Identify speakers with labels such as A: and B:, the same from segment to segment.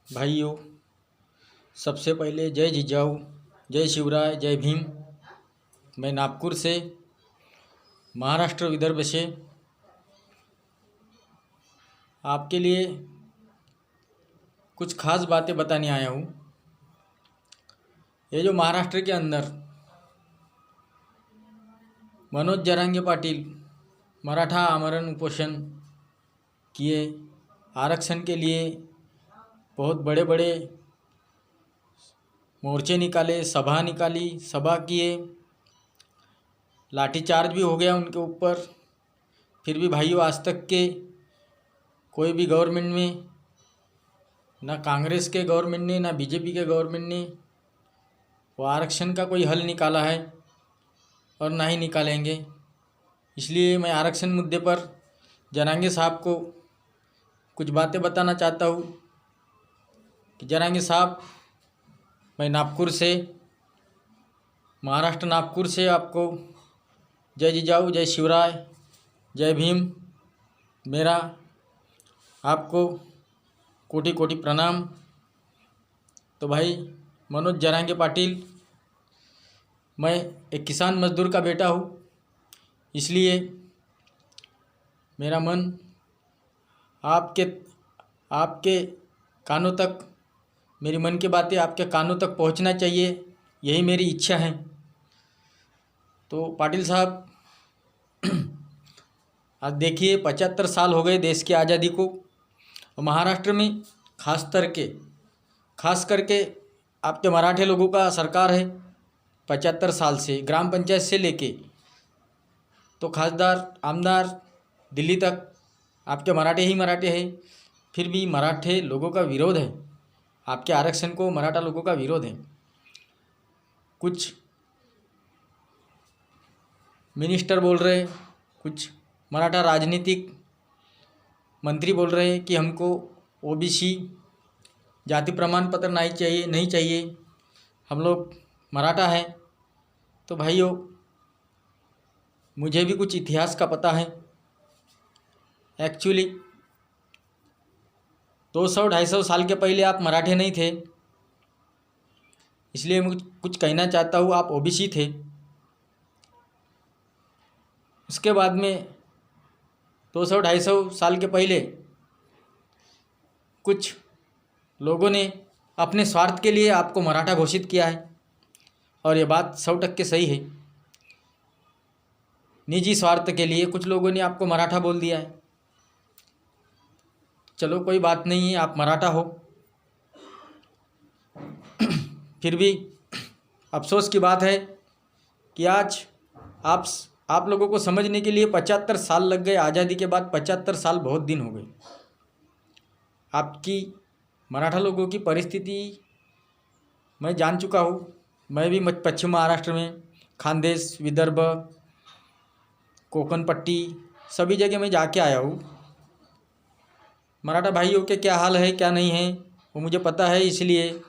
A: भाइयों, सबसे पहले जय जिजाऊ, जय शिवराय, जय भीम। मैं नागपुर से, महाराष्ट्र विदर्भ से आपके लिए कुछ खास बातें बताने आया हूँ। ये जो महाराष्ट्र के अंदर मनोज जरांगे पाटिल मराठा आमरण उपोषण किए, आरक्षण के लिए बहुत बड़े बड़े मोर्चे निकाले, सभा निकाली, सभा किए, लाठीचार्ज भी हो गया उनके ऊपर। फिर भी भाइयों, आज तक के कोई भी गवर्नमेंट में, ना कांग्रेस के गवर्नमेंट ने, ना बीजेपी के गवर्नमेंट ने वो आरक्षण का कोई हल निकाला है और ना ही निकालेंगे। इसलिए मैं आरक्षण मुद्दे पर जरांगे साहब को कुछ बातें बताना चाहता हूँ कि जरांगे साहब, मैं नागपुर से, महाराष्ट्र नागपुर से आपको जय जिजाऊ, जय शिवराय, जय भीम। मेरा आपको कोटि कोटि प्रणाम। तो भाई मनोज जरांगे पाटिल, मैं एक किसान मजदूर का बेटा हूँ, इसलिए मेरा मन आपके कानों तक, मेरी मन की बातें आपके कानों तक पहुंचना चाहिए, यही मेरी इच्छा है। तो पाटिल साहब, आज देखिए 75 साल हो गए देश की आज़ादी को। महाराष्ट्र में खास करके आपके मराठे लोगों का सरकार है 75 साल से, ग्राम पंचायत से लेके तो खासदार आमदार दिल्ली तक आपके मराठे ही मराठे हैं। फिर भी मराठे लोगों का विरोध है, आपके आरक्षण को मराठा लोगों का विरोध है। कुछ मिनिस्टर बोल रहे, कुछ मराठा राजनीतिक मंत्री बोल रहे हैं कि हमको ओबीसी जाति प्रमाण पत्र नहीं चाहिए, हम लोग मराठा हैं। तो भाइयों, मुझे भी कुछ इतिहास का पता है। एक्चुअली 200-250 साल के पहले आप मराठे नहीं थे, इसलिए मैं कुछ कहना चाहता हूँ। आप ओबीसी थे। उसके बाद में 200-250 साल के पहले कुछ लोगों ने अपने स्वार्थ के लिए आपको मराठा घोषित किया है, और ये बात 100% सही है। निजी स्वार्थ के लिए कुछ लोगों ने आपको मराठा बोल दिया है। चलो कोई बात नहीं है, आप मराठा हो। फिर भी अफसोस की बात है कि आज आप लोगों को समझने के लिए 75 साल लग गए। आज़ादी के बाद 75 साल बहुत दिन हो गए। आपकी मराठा लोगों की परिस्थिति मैं जान चुका हूँ। मैं भी पश्चिम महाराष्ट्र में खानदेश, विदर्भ, कोकण पट्टी, सभी जगह मैं जाके आया हूँ। मराठा भाइयों के क्या हाल है, क्या नहीं है, वो मुझे पता है। इसलिए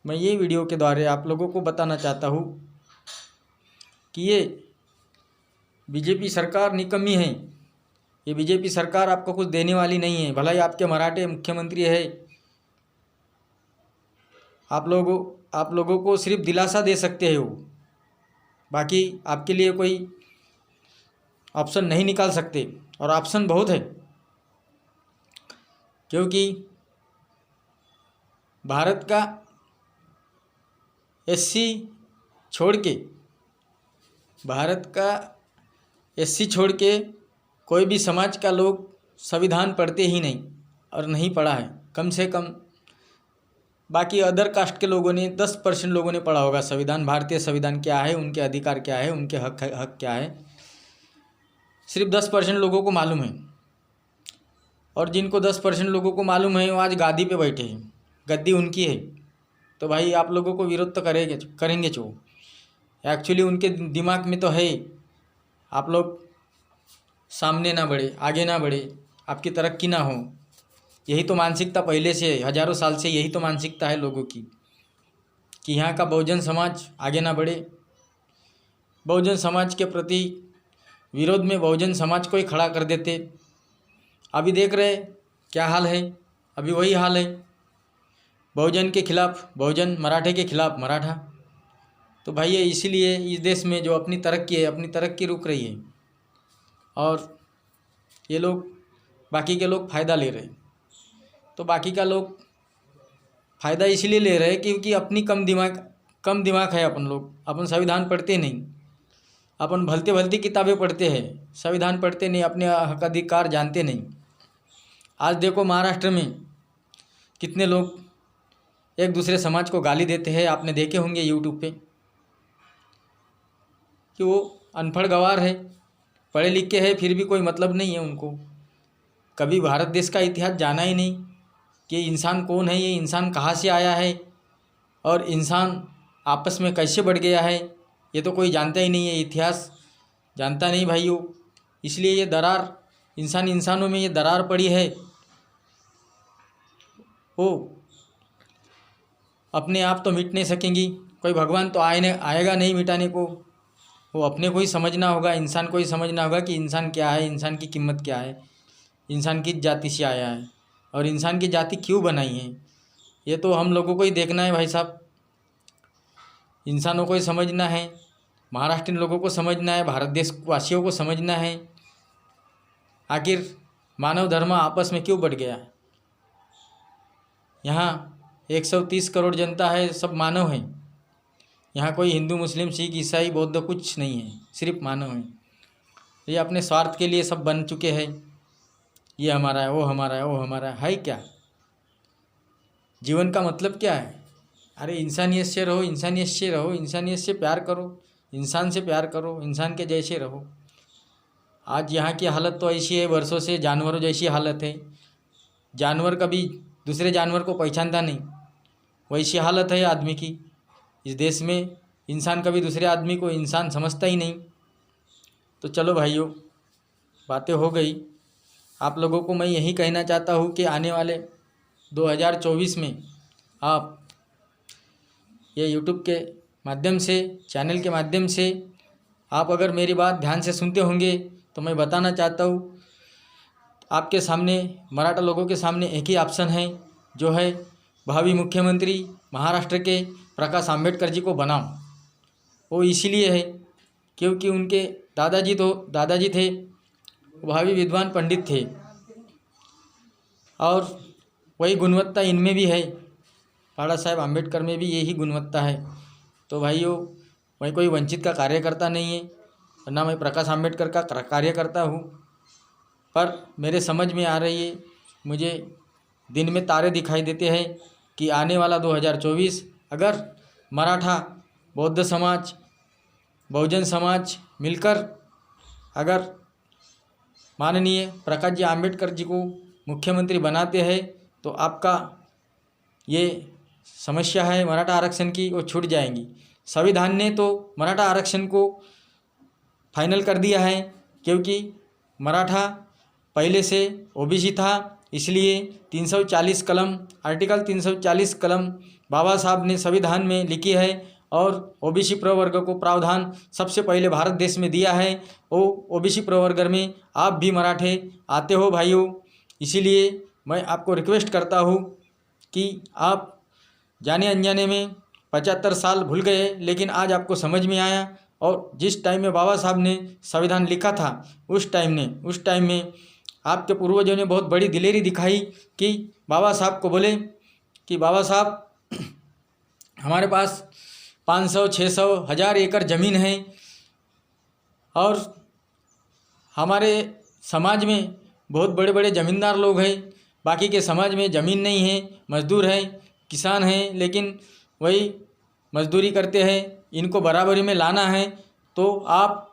A: मैं ये वीडियो के द्वारा आप लोगों को बताना चाहता हूँ कि ये बीजेपी सरकार निकम्मी है। ये बीजेपी सरकार आपको कुछ देने वाली नहीं है। भला ही आपके मराठे मुख्यमंत्री है, आप लोगों को सिर्फ दिलासा दे सकते हो, बाकी आपके लिए कोई ऑप्शन नहीं निकाल सकते। और ऑप्शन बहुत है, क्योंकि भारत का एससी छोड़ के कोई भी समाज का लोग संविधान पढ़ते ही नहीं, और नहीं पढ़ा है। कम से कम बाकी अदर कास्ट के लोगों ने 10% लोगों ने पढ़ा होगा संविधान, भारतीय संविधान क्या है, उनके अधिकार क्या है, उनके हक क्या है। सिर्फ 10% लोगों को मालूम है। और जिनको 10% लोगों को मालूम है, वो आज गादी पे बैठे हैं, गद्दी उनकी है। तो भाई आप लोगों को विरोध तो करेंगे जो एक्चुअली उनके दिमाग में तो है, आप लोग सामने ना बढ़े, आगे ना बढ़े, आपकी तरक्की ना हो। यही तो मानसिकता पहले से है, हजारों साल से यही तो मानसिकता है लोगों की, कि यहाँ का बहुजन समाज आगे ना बढ़े। बहुजन समाज के प्रति विरोध में बहुजन समाज को ही खड़ा कर देते। अभी देख रहे क्या हाल है, अभी वही हाल है। बहुजन के खिलाफ बहुजन, मराठे के खिलाफ मराठा। तो भाई ये इसीलिए इस देश में जो अपनी तरक्की है, अपनी तरक्की रुक रही है और ये लोग, बाकी के लोग फ़ायदा ले रहे हैं। तो बाकी का लोग फ़ायदा इसलिए ले रहे हैं क्योंकि अपनी कम दिमाग है अपन लोग। अपन संविधान पढ़ते नहीं, अपन भलते भलती किताबें पढ़ते हैं, संविधान पढ़ते नहीं, अपने हक अधिकार जानते नहीं। आज देखो महाराष्ट्र में कितने लोग एक दूसरे समाज को गाली देते हैं, आपने देखे होंगे यूट्यूब पे, कि वो अनपढ़ गवार है, पढ़े लिखे हैं फिर भी कोई मतलब नहीं है उनको। कभी भारत देश का इतिहास जाना ही नहीं कि इंसान कौन है, ये इंसान कहाँ से आया है और इंसान आपस में कैसे बढ़ गया है, ये तो कोई जानता ही नहीं है, इतिहास जानता नहीं भाइयों। इसलिए ये दरार इंसानों में ये दरार पड़ी है, वो अपने आप तो मिट नहीं सकेंगी, कोई भगवान तो आएगा नहीं मिटाने को। वो अपने को ही समझना होगा, इंसान को ही समझना होगा कि इंसान क्या है, इंसान की कीमत क्या है, इंसान किस जाति से आया है और इंसान की जाति क्यों बनाई है। ये तो हम लोगों को ही देखना है भाई साहब, इंसानों को ही समझना है, महाराष्ट्रीय लोगों को समझना है, भारत देश वासियों को समझना है, आखिर मानव धर्म आपस में क्यों बढ़ गया। यहाँ 130 करोड़ जनता है, सब मानव हैं। यहाँ कोई हिंदू, मुस्लिम, सिख, ईसाई, बौद्ध कुछ नहीं है, सिर्फ मानव हैं। ये अपने स्वार्थ के लिए सब बन चुके हैं, ये हमारा है, वो हमारा है, वो हमारा है क्या? जीवन का मतलब क्या है? अरे इंसानियत से रहो, इंसानियत से रहो, इंसानियत से प्यार करो, इंसान से प्यार करो, इंसान के जैसे रहो। आज यहाँ की हालत तो ऐसी है, वर्षों से जानवरों जैसी हालत है। जानवर कभी दूसरे जानवर को पहचानता नहीं, वैसी हालत है आदमी की। इस देश में इंसान कभी दूसरे आदमी को इंसान समझता ही नहीं। तो चलो भाइयों, बातें हो गई। आप लोगों को मैं यही कहना चाहता हूँ कि आने वाले 2024 में आप ये यूट्यूब के माध्यम से, चैनल के माध्यम से आप अगर मेरी बात ध्यान से सुनते होंगे तो मैं बताना चाहता हूँ, आपके सामने, मराठा लोगों के सामने एक ही ऑप्शन है, जो है भावी मुख्यमंत्री महाराष्ट्र के प्रकाश आंबेडकर जी को बनाओ। वो इसीलिए है क्योंकि उनके दादाजी थे भावी विद्वान पंडित थे और वही गुणवत्ता इनमें भी है, बाबा साहेब आंबेडकर में भी यही गुणवत्ता है। तो भाइयों, मैं कोई वंचित का कार्यकर्ता नहीं है, ना मैं प्रकाश आंबेडकर का कार्यकर्ता हूँ, पर मेरे समझ में आ रही है, मुझे दिन में तारे दिखाई देते हैं कि आने वाला 2024 अगर मराठा, बौद्ध समाज, बहुजन समाज मिलकर अगर माननीय प्रकाश जी आंबेडकर जी को मुख्यमंत्री बनाते हैं तो आपका ये समस्या है मराठा आरक्षण की, वो छूट जाएंगी। संविधान ने तो मराठा आरक्षण को फाइनल कर दिया है, क्योंकि मराठा पहले से ओबीसी था, इसलिए 340 कलम, आर्टिकल 340 कलम बाबा साहब ने संविधान में लिखी है और ओबीसी प्रवर्ग को प्रावधान सबसे पहले भारत देश में दिया है। वो ओबीसी प्रवर्ग में आप भी मराठे आते हो भाइयों, इसीलिए मैं आपको रिक्वेस्ट करता हूँ कि आप जाने अनजाने में 75 साल भूल गए, लेकिन आज आपको समझ में आया। और जिस टाइम में बाबा साहब ने संविधान लिखा था उस टाइम में आपके पूर्वजों ने बहुत बड़ी दिलेरी दिखाई कि बाबा साहब को बोले कि बाबा साहब हमारे पास 500, 600, 1000 एकड़ ज़मीन है और हमारे समाज में बहुत बड़े बड़े ज़मींदार लोग हैं, बाकी के समाज में ज़मीन नहीं है, मजदूर हैं, किसान हैं, लेकिन वही मजदूरी करते हैं, इनको बराबरी में लाना है। तो आप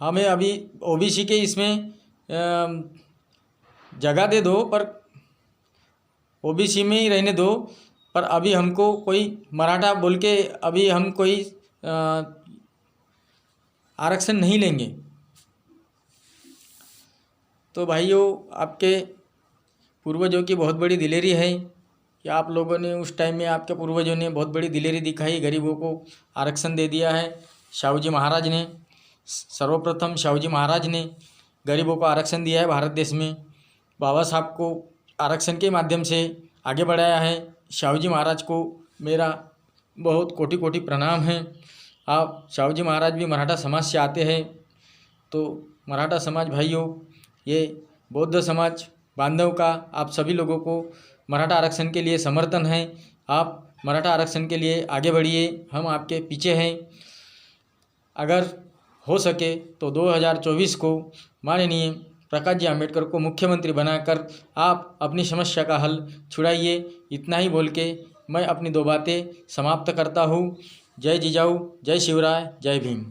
A: हमें अभी ओबीसी के इसमें जगह दे दो, पर ओबीसी में ही रहने दो, पर अभी हमको कोई मराठा बोल के अभी हम कोई आरक्षण नहीं लेंगे। तो भाइयों, आपके पूर्वजों की बहुत बड़ी दिलेरी है कि आप लोगों ने उस टाइम में, आपके पूर्वजों ने बहुत बड़ी दिलेरी दिखाई, गरीबों को आरक्षण दे दिया है। शाहूजी महाराज ने, सर्वप्रथम शाहूजी महाराज ने गरीबों को आरक्षण दिया है भारत देश में। बाबा साहब को आरक्षण के माध्यम से आगे बढ़ाया है। शाहू जी महाराज को मेरा बहुत कोटि कोटि प्रणाम है। आप शाहू जी महाराज भी मराठा समाज से आते हैं, तो मराठा समाज भाइयों, ये बौद्ध समाज बांधव का आप सभी लोगों को मराठा आरक्षण के लिए समर्थन है। आप मराठा आरक्षण के लिए आगे बढ़िए, हम आपके पीछे हैं। अगर हो सके तो 2024 को माननीय प्रकाश जी आम्बेडकर को मुख्यमंत्री बनाकर आप अपनी समस्या का हल छुड़ाइए। इतना ही बोल के मैं अपनी 2 बातें समाप्त करता हूँ। जय जिजाऊ, जय शिवराय, जय भीम।